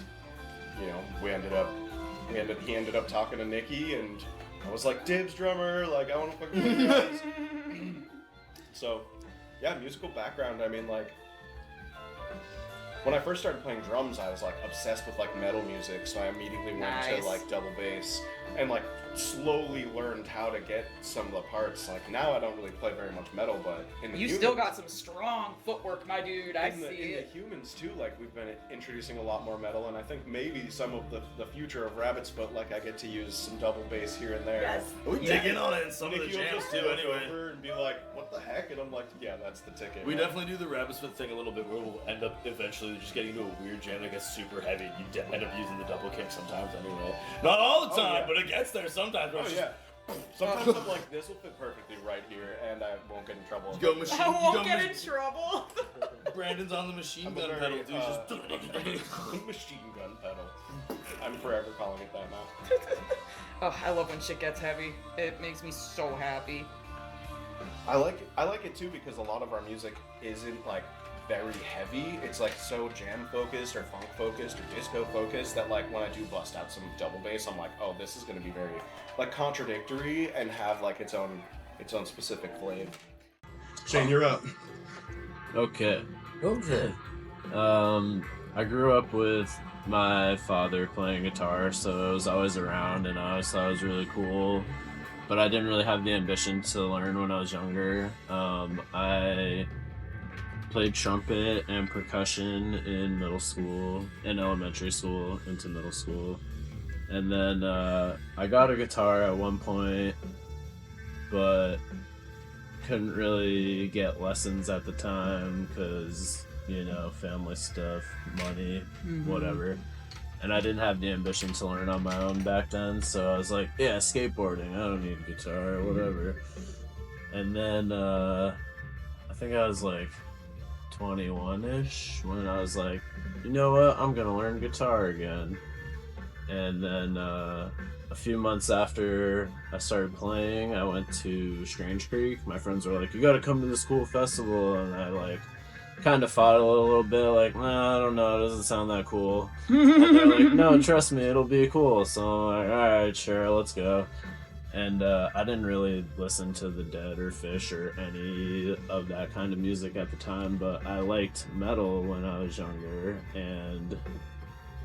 you know, he ended up talking to Nicky, and I was like, dibs drummer, like, I want to fucking play with you guys. So, yeah, musical background, I mean, like, when I first started playing drums, I was like obsessed with like metal music, so I immediately went to like double bass and like slowly learned how to get some of the parts. Like now I don't really play very much metal, but in the You Humans, still got some strong footwork, my dude. I in see the it. Humans too, like we've been introducing a lot more metal, and I think maybe some of the future of Rabbit's Foot, like I get to use some double bass here and there. Yes. We dig in on it in some of the Nicky will jams just too, look anyway. over and be like, "What the heck?" And I'm like, "Yeah, that's the ticket." We man." definitely do the Rabbit's Foot thing a little bit, where we'll end up eventually just getting into a weird jam that gets super heavy. You end up using the double kick sometimes anyway. Not all the Oh, time, yeah. but it gets there sometimes. Where Oh it's yeah. Sometimes I'm like, this will fit perfectly right here, and I won't get in trouble. just, you go machine. I you won't go get in trouble. Brandon's on the machine I'm gun very, pedal, dude. Just machine gun pedal. I'm forever calling it that now. Oh, I love when shit gets heavy. It makes me so happy. I like it too because a lot of our music isn't like very heavy. It's like so jam focused or funk focused or disco focused that like when I do bust out some double bass, I'm like, oh, this is gonna be very like contradictory and have like its own specific flavor. Shane, you're up. Okay. I grew up with my father playing guitar, so it was always around, and I always thought it was really cool. But I didn't really have the ambition to learn when I was younger. I played trumpet and percussion in middle school, in elementary school, into middle school. And then I got a guitar at one point, but couldn't really get lessons at the time because, you know, family stuff, money, whatever. And I didn't have the ambition to learn on my own back then, so I was like, yeah, skateboarding, I don't need a guitar or whatever. And then I think I was like 21-ish when I was like, you know what, I'm gonna learn guitar again. And then a few months after I started playing, I went to Strange Creek. My friends were like, you gotta come to the school festival, and I like kind of fought a little bit, like, nah, I don't know, it doesn't sound that cool. And they're like, no, trust me, it'll be cool. So I'm like, alright, sure, let's go. And I didn't really listen to The Dead or Fish or any of that kind of music at the time, but I liked metal when I was younger, and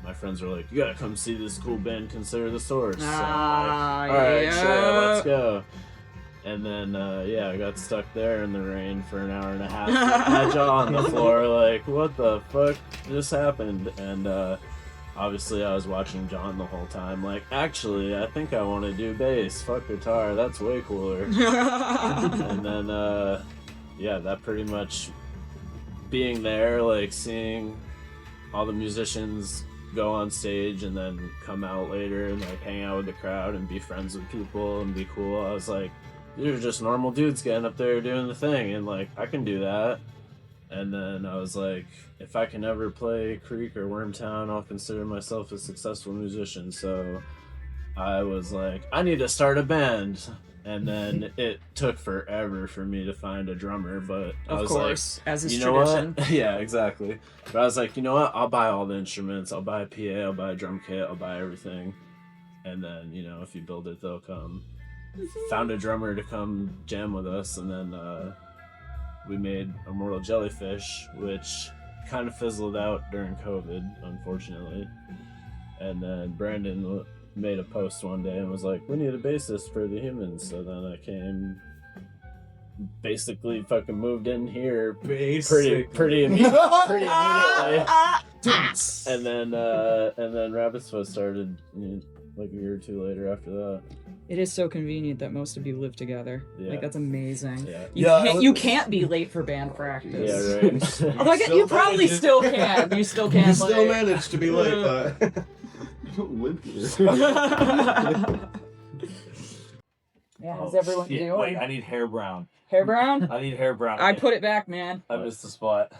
my friends were like, you gotta come see this cool band, Consider the Source. So I'm like, alright, sure, let's go. And then, I got stuck there in the rain for an hour and a half with my jaw on the floor, like, what the fuck just happened? And obviously I was watching John the whole time, like, actually, I think I want to do bass. Fuck guitar, that's way cooler. And then, that pretty much being there, like, seeing all the musicians go on stage and then come out later and, like, hang out with the crowd and be friends with people and be cool. I was like, these are just normal dudes getting up there doing the thing, and, like, I can do that. And then I was like, if I can ever play Creek or Wormtown, I'll consider myself a successful musician. So I was like, I need to start a band. And then it took forever for me to find a drummer, but I was course, like, as is you know tradition. what? Yeah, exactly. But I was like, you know what? I'll buy all the instruments. I'll buy a PA, I'll buy a drum kit, I'll buy everything. And then, you know, if you build it, they'll come. Found a drummer to come jam with us, and then we made Immortal Jellyfish, which kind of fizzled out during COVID, unfortunately. And then Brandon made a post one day and was like, we need a bassist for the Humans. So then I came, basically fucking moved in here pretty immediately. And then Rabbit's Foot started, like a year or two later after that. It is so convenient that most of you live together. Yeah. Like, that's amazing. Yeah. You can't be late for band practice. Yeah, right. Oh, I guess you probably still can. You still can. You still managed to be late, but Live here. Yeah, how's everyone doing? Wait, I need hair brown. Hair brown? I need hair brown. I put it back, man. I missed the spot.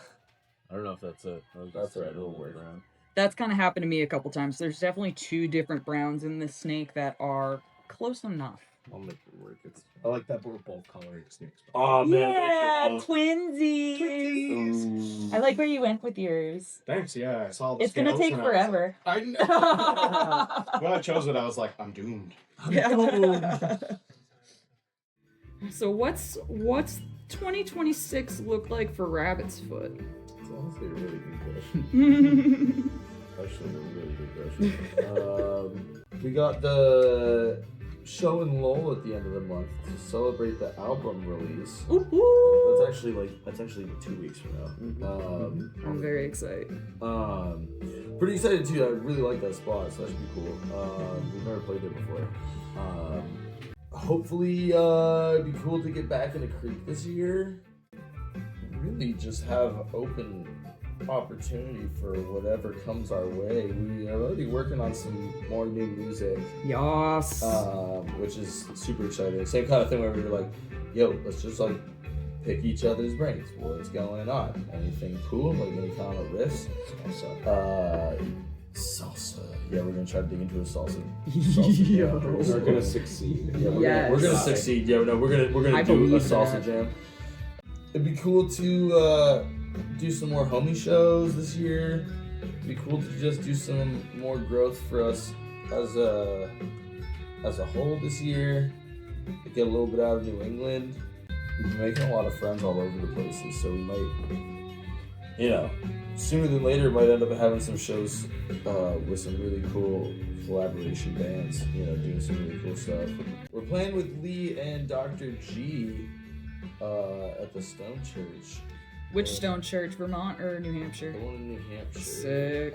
I don't know if that's it. That's right, it'll work. That's kind of happened to me a couple times. There's definitely two different browns in this snake that are close enough. I'll make it work. I like that we're both coloring snakes. Oh man. Yeah, twinsies. I like where you went with yours. thanks. Yeah, I saw the It's gonna scales take and I was forever. like, I know. When I chose it, I was like, I'm doomed. So what's 2026 look like for Rabbit's Foot? It's honestly a really good question. Actually, a really good question. We got the show in Lowell at the end of the month to celebrate the album release. Ooh. That's actually 2 weeks from now. I'm very excited. Pretty excited too. I really like that spot, so that should be cool. We've never played there before. Hopefully, it'd be cool to get back in the Creek this year. Really just have open opportunity for whatever comes our way. We are already working on some more new music, Yas. which is super exciting. Same kind of thing where we were like, yo, let's just like pick each other's brains. What's going on? Anything cool? Like any kind of riffs? Salsa. Yeah, we're gonna try to dig into a salsa. Yo. We're gonna succeed. Yeah, Yes. we're gonna succeed. Yeah, no, we're gonna I do a believe salsa that. jam. It'd be cool to do some more homie shows this year. It'd be cool to just do some more growth for us as a whole this year. To get a little bit out of New England. We've been making a lot of friends all over the places, so we might, sooner than later, might end up having some shows with some really cool collaboration bands, doing some really cool stuff. We're playing with Lee and Dr. G at the Stone Church. Which Stone Church, Vermont or New The Hampshire? one in New Hampshire. Sick.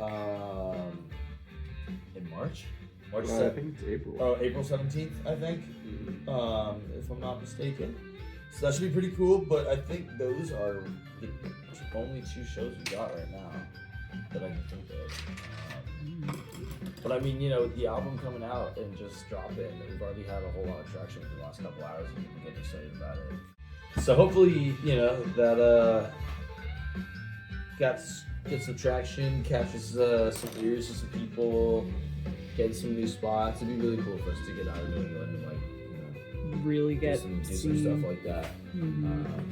In March? March I 7th? think it's April. Oh, April 17th, I think, if I'm not mistaken. So that should be pretty cool, but I think those are the only 2 shows we got right now that I can think of. But I mean, with the album coming out and just dropping, we've already had a whole lot of traction for the last couple hours and people getting excited about it. So hopefully, that gets some traction, catches some ears of some people, get some new spots. It'd be really cool for us to get out of New England and Really do get some seen. stuff like that.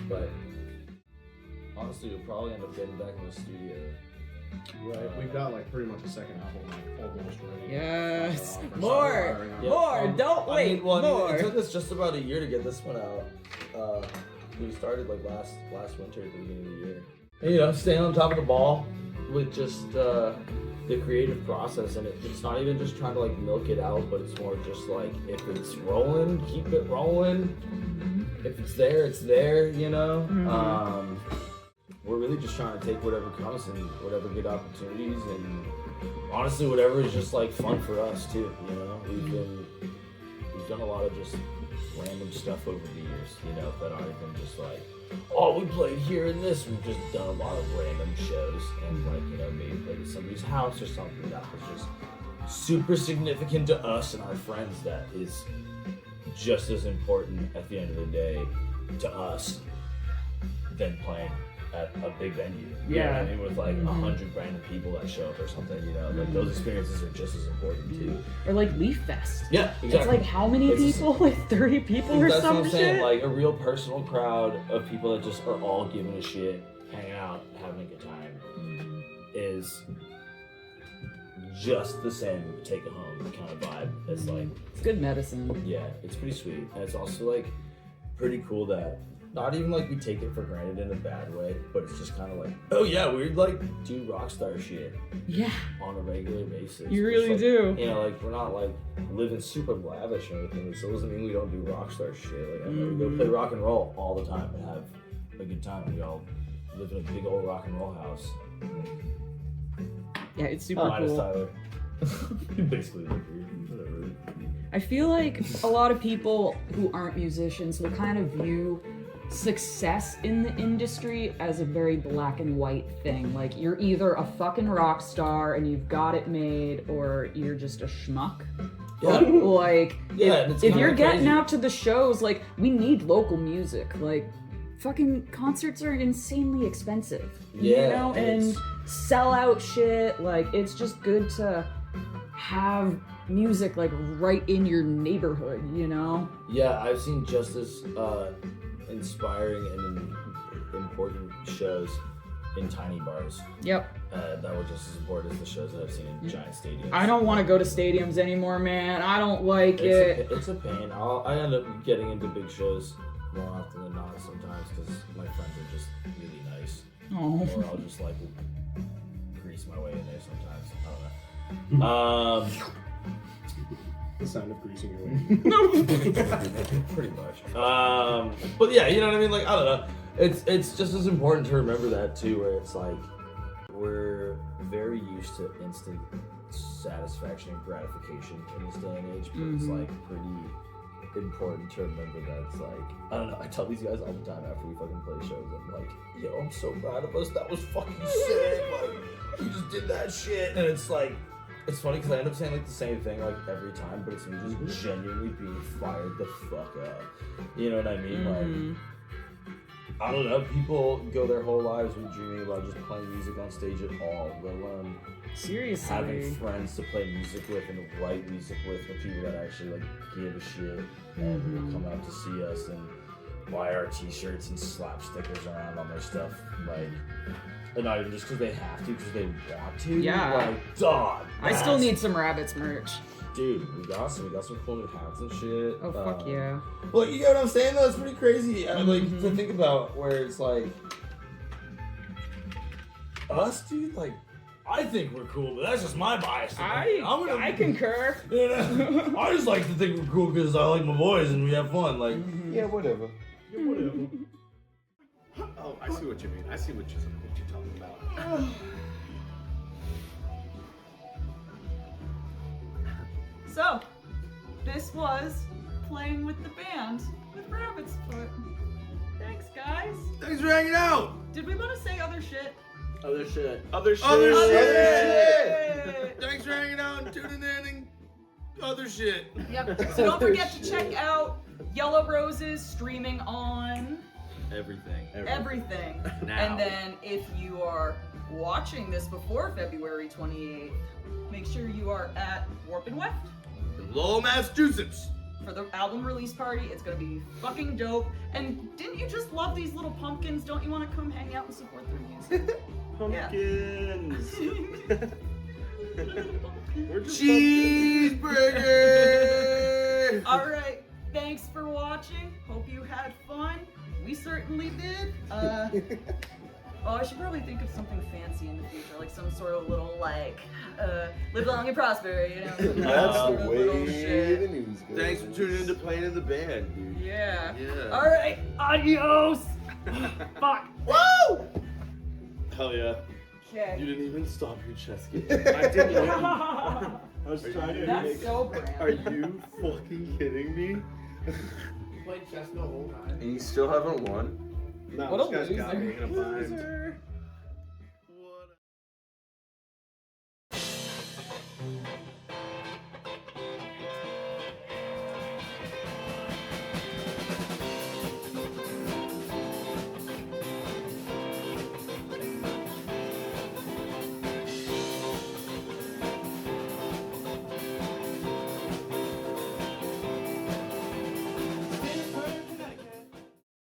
But honestly, we'll probably end up getting back in the studio. Right, we've got like pretty much a second album almost ready. Yes. For More. songwriting. Yeah, More. Don't wait. More. It took us just about a year to get this one out. We started like last winter at the beginning of the year. And, staying on top of the ball with just the creative process, and it's not even just trying to like milk it out, but it's more just like if it's rolling, keep it rolling. If it's there, it's there. We're really just trying to take whatever comes and whatever good opportunities, and honestly, whatever is just like fun for us too. We've done a lot of just random stuff over the years, that aren't even just like, oh, we played here and this. We've just done a lot of random shows and maybe played at somebody's house or something that was just super significant to us and our friends. That is just as important at the end of the day to us than playing at a big venue. You know what I mean? With like 100 random people that show up or something, like those experiences are just as important too. Or like Leaf Fest. Yeah, exactly. It's like how many people? Like 30 people or That's some what I'm saying. shit? Like a real personal crowd of people that just are all giving a shit, hanging out, having a good time, is just the same take it home kind of vibe. It's like, It's good medicine. yeah, it's pretty sweet, and it's also like pretty cool that not even like we take it for granted in a bad way, but it's just kind of like, oh yeah, we like do rock star shit Yeah. on a regular basis. You Just, really like, do. Like we're not like living super lavish or anything. It still doesn't mean we don't do rock star shit. Like I know we go play rock and roll all the time and have a good time. We all live in a big old rock and roll house. Yeah, it's super Minus cool. Tyler. You basically live here. Whatever. I feel like a lot of people who aren't musicians will kind of view success in the industry as a very black and white thing. Like you're either a fucking rock star and you've got it made, or you're just a schmuck. Yeah. Like Yeah, it's if kinda you're getting crazy. out to the shows, like we need local music. Like fucking concerts are insanely expensive. Yeah, and it's- sell out shit. Like it's just good to have music like right in your neighborhood, Yeah, I've seen just as inspiring and important shows in tiny bars Yep. that were just as important as the shows that I've seen in giant stadiums. I don't want to go to stadiums anymore, man. I don't like it. It's a pain. I end up getting into big shows more often than not sometimes because my friends are just really nice. Oh. Or I'll just like grease my way in there sometimes. I don't know. The sound of greasing your way. Pretty much. But yeah, you know what I mean? Like, I don't know. It's just as important to remember that too, where it's like we're very used to instant satisfaction and gratification in this day and age, but it's like pretty important to remember that it's like, I don't know, I tell these guys all the time after we fucking play shows, I'm like, yo, I'm so proud of us, that was fucking sick, like, we just did that shit, and it's like, it's funny because I end up saying like the same thing like every time, but it's me just genuinely being fired the fuck up. You know what I mean? Like, I don't know. People go their whole lives with dreaming about just playing music on stage at all, let alone Seriously. having friends to play music with and write music with people that actually like give a shit and will come out to see us and buy our t-shirts and slap stickers around on their stuff, like, and not even just because they have to, because they want to. Yeah. Like, dog. I still need some Rabbits merch. Dude, we got some cool new hats and shit. Oh, fuck yeah. Well, you know what I'm saying though? It's pretty crazy. Like to think about where it's like us, dude. Like, I think we're cool, but that's just my bias. I concur. You know, I just like to think we're cool because I like my boys and we have fun. Like, Yeah, whatever. Oh, I see what you mean. I see what you're talking about. So, this was Playing with the Band with Rabbit's Foot. Thanks, guys. Thanks for hanging out. Did we want to say other shit? Other shit. Other shit. Shit! Thanks for hanging out and tuning in and other shit. Yep. So don't forget to check out Yellow Roses streaming on everything. everything. Now. And then if you are watching this before February 28th, make sure you are at Warp and Weft Lowell, Massachusetts. for the album release party. It's gonna be fucking dope. And didn't you just love these little pumpkins? Don't you want to come hang out and support their music? Pumpkins. We're just cheeseburger. All right. Thanks for watching. Hope you had fun. We certainly did. I should probably think of something fancy in the future, like some sort of little live long and prosper, you know? That's sort the of way little shit. the news goes. Thanks for tuning in to Playing in the Band, dude. Yeah. Yeah. All right. Adios. Fuck. Woo! Hell yeah. Okay. You didn't even stop your chest game. I didn't. I was trying to That's so brand. Are you fucking kidding me? You played chess the whole time. And you still haven't won? No, What a this guy's got me loser. in a bind. Loser. What